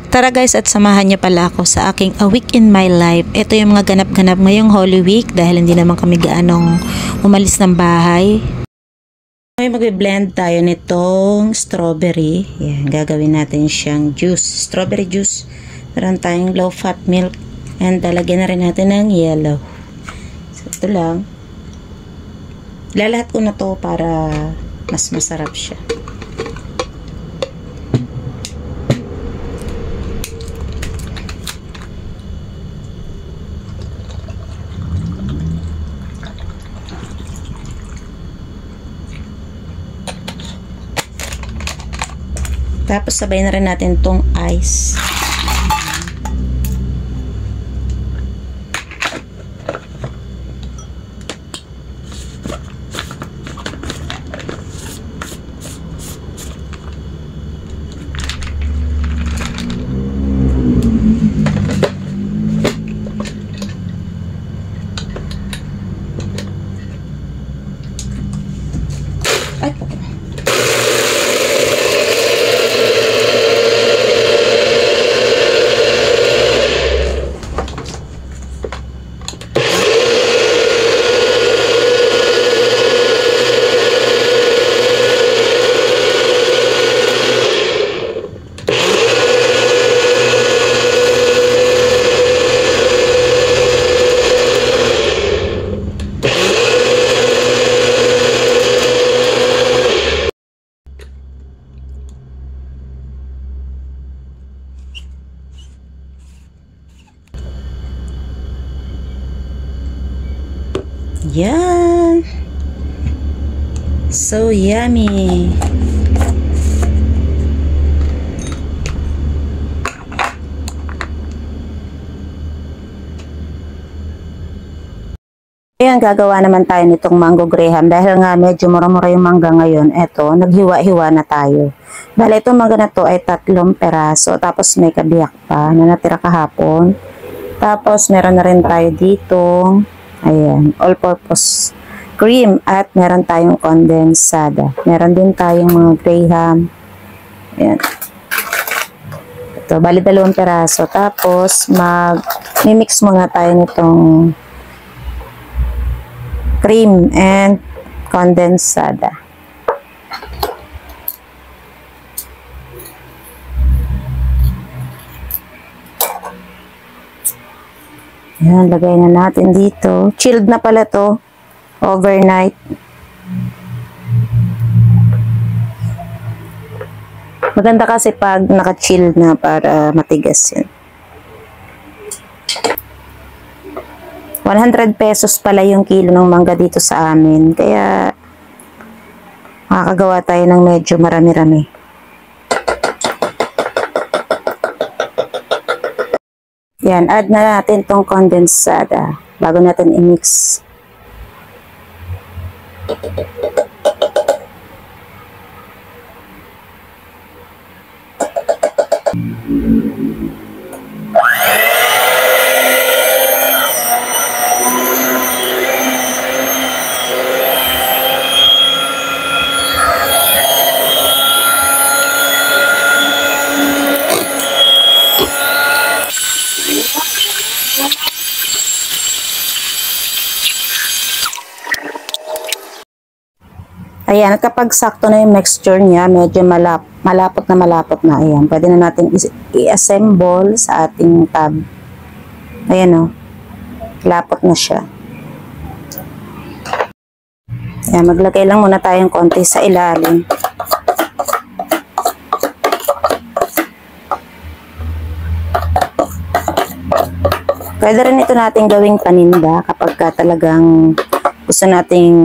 Tara guys at samahan niyo pala ako sa aking A Week in My Life. Ito yung mga ganap-ganap ngayong Holy Week dahil hindi naman kami gaanong umalis ng bahay. May mag-blend tayo nitong strawberry. Yan, gagawin natin siyang juice, strawberry juice. Meron tayong low fat milk and lalagyan na rin natin ng yellow. So ito lang. Lalahat ko na to para mas masarap siya. Tapos sabay na rin natin tong ice. Ay, yan. So yummy. Ayan, gagawa naman tayo nitong mango graham dahil nga medyo mura-mura yung mangga ngayon. Eto, naghiwa-hiwa na tayo. Dahil itong mangga na to ay 3 peraso. Tapos may kabiyak pa na natira kahapon. Tapos meron na rin tayo dito. Ayan, all-purpose cream at meron tayong condensada. Meron din tayong mga graham. Ayan. Ito, bali 2 peraso. Tapos mag-mix muna tayo nitong cream and condensada. Ayan, lagay na natin dito. Chilled na pala to. Overnight. Maganda kasi pag naka-chill na para matigas yan. 100 pesos pala yung kilo ng mangga dito sa amin. Kaya makakagawa tayo ng medyo marami-rami. Yan, add na natin tong condensada bago natin i-mix. Ayan, at kapag sakto na yung mixture niya, medyo malapot na, ayan, pwede na natin i-assemble sa ating tab. Ayan o, lapot na siya. Ayan, maglagay lang muna tayong konti sa ilalim. Pwede rin ito natin gawing paninda kapag talagang gusto nating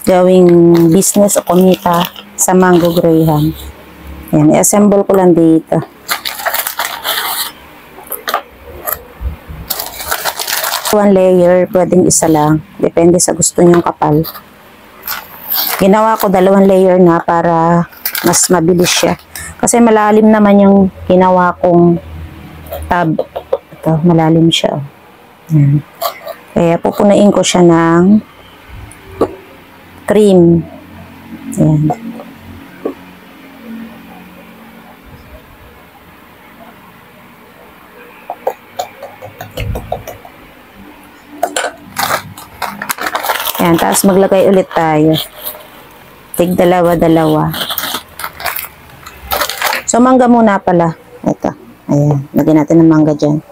gawing business o kumita sa mango graham. Yan, i-assemble ko lang dito. One layer, pwedeng isa lang. Depende sa gusto nyong kapal. Ginawa ko 2 layer na para mas mabilis siya. Kasi malalim naman yung ginawa kong tab. Ito, malalim siya. Yan. Kaya pupunain ko siya ng cream. Ayan. Yan, tapos maglagay ulit tayo. Tig dalawa-dalawa. So, mangga muna pala. Ito. Ayan. Lagyan natin ng mangga dyan.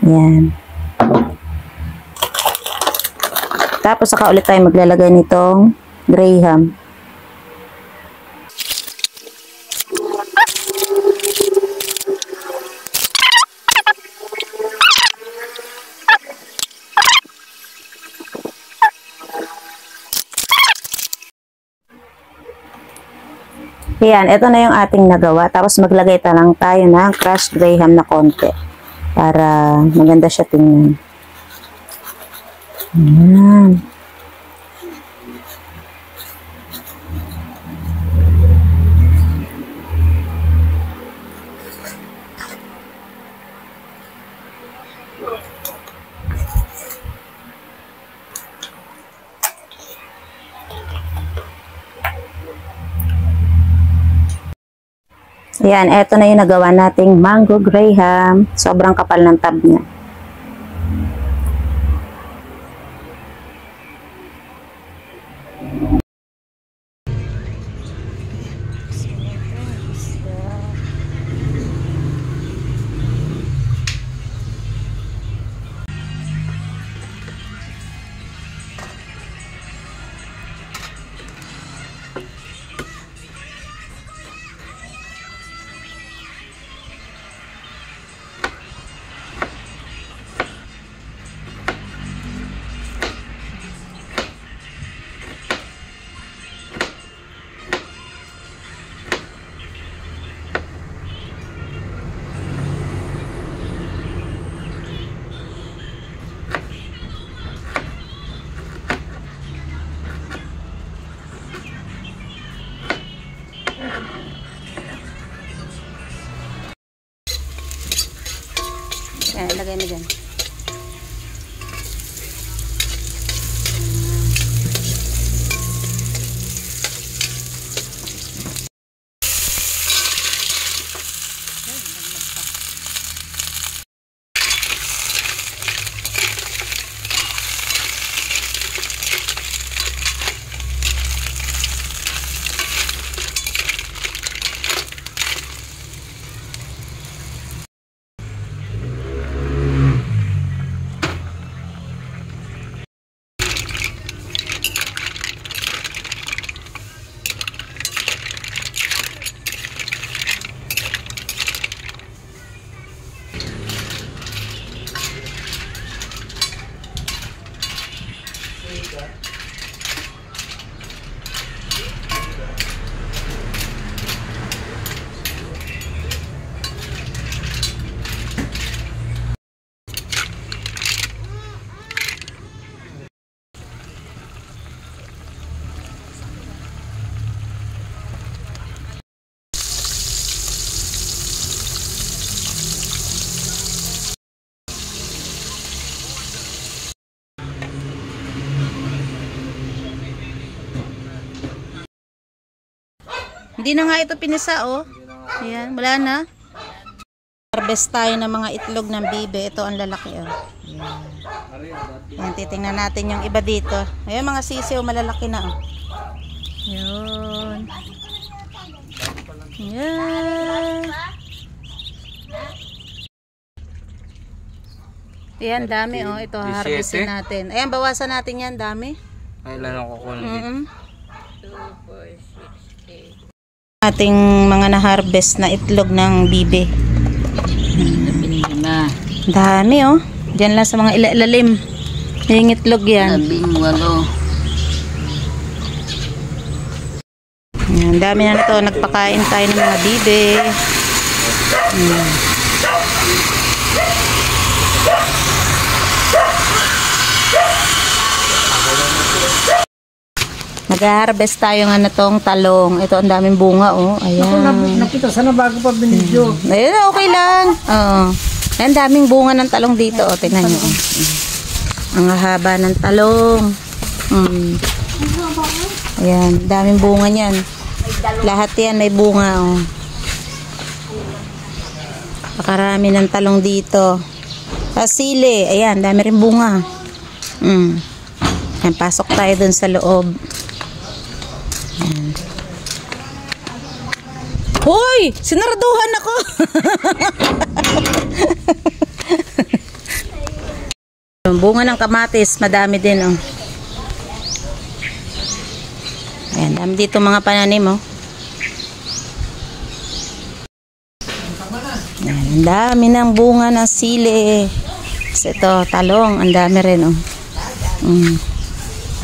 Ayan. Tapos, saka ulit tayo maglalagay nitong graham. Ayan, ito na yung ating nagawa. Tapos maglagay lang tayo ng crushed graham na konti para maganda siya tingnan. Ayan. Ayan, eto na yung nagawa nating mango graham. Sobrang kapal ng tab niya. Ayan, lagay mo dyan. Hindi na nga ito pinisa, oh. Ayan, wala na. Harvest tayo ng mga itlog ng bibe. Ito ang lalaki, oh. Ayan. Ayan, titingnan natin yung iba dito. Ayan, mga sisiw, malalaki na, oh. Ayan. Ayan. Ayan, dami, oh. Ito, harvestin natin. Ayan, bawasan natin yan, dami. Ay, lalong kukunin. 2, 4, 6, 8. Ating mga na-harvest na itlog ng bibe. Na. Dami, oh. Diyan lang sa mga ilalim. Yung itlog yan. 18. Yan, dami na nito. Nagpakain tayo ng mga bibe. Mag-harvest tayo nga na tong talong. Ito, ang daming bunga, oh. Ayan. Nakita, sana bago pa binidyo. Ayun, okay lang. Oo. Ayan, daming bunga ng talong dito, oh. Tingnan nyo, oh. Ang haba ng talong. Ayan, daming bunga niyan. Lahat yan may bunga, oh. Nakarami ng talong dito. Sa sili, ayan, dami rin bunga. Ayan, pasok tayo dun sa loob. Ayan. Hoy! Sinaraduhan ako! Bunga ng kamatis, madami din, oh. Ayan, dami dito mga pananim, oh. Ayan, ang dami ng bunga ng sili. Kasi ito, talong, ang dami rin, oh.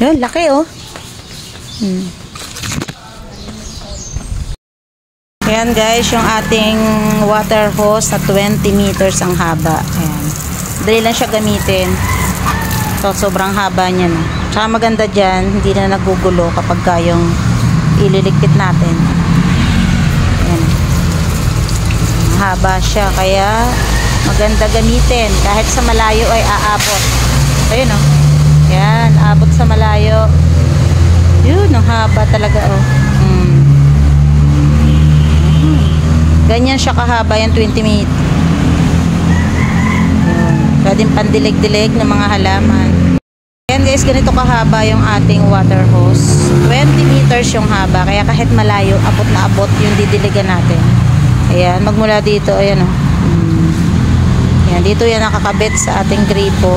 Yun, laki, oh. Ayan guys, yung ating water hose na 20 meters ang haba. Ayan. Dali lang siya gamitin. So, sobrang haba niya na. Tsaka maganda dyan, hindi na nagugulo kapag yung ililigpit natin. Ayan. Haba siya, kaya maganda gamitin. Kahit sa malayo ay aabot. Ayun o. Ayan, aabot sa malayo. Yun, ang haba talaga o. Ganyan siya kahaba, yung 20 feet. Pwedeng pandilig-dilig ng mga halaman. Ayan guys, ganito kahaba yung ating water hose. 20 meters yung haba, kaya kahit malayo, abot na abot yung didiligan natin. Ayan, magmula dito, ayan o. Ayan, dito yan nakakabit sa ating gripo.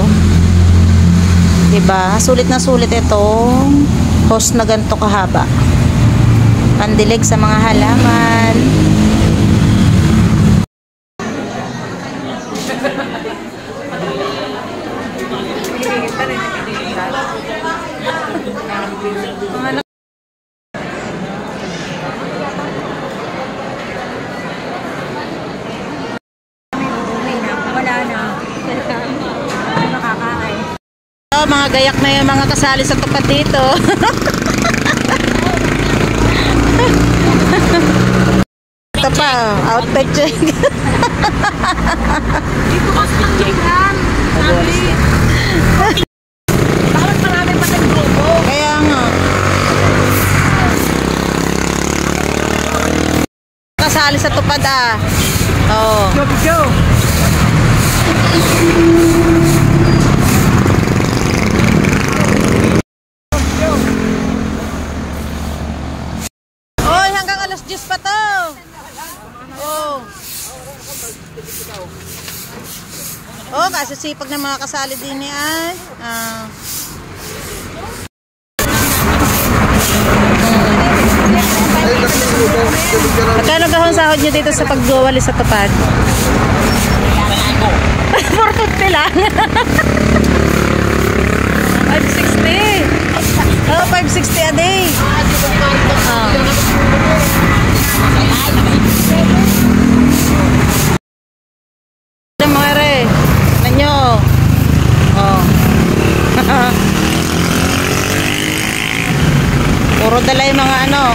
Diba? Sulit na sulit itong hose na ganito kahaba. Pandilig sa mga halaman. Oh, mga gayak na yung mga kasali sa tapat dito. Ito pa, outfit check. Dito ka sa pagkikan. Bakit marami pa ng grupo? Kaya nga. Kasali sa tupad ah. Oh. Go! Oy, hanggang alas 10 pa to. Oh. Oh, kasi sipag ng mga kasali din ni ay. Magkano gahon sahod nyo dito sa pagwawali sa tupad? 450 lang. 560. Oh, 560 a day. Mga re, nanyo. Oh. Puro dala yung mga ano.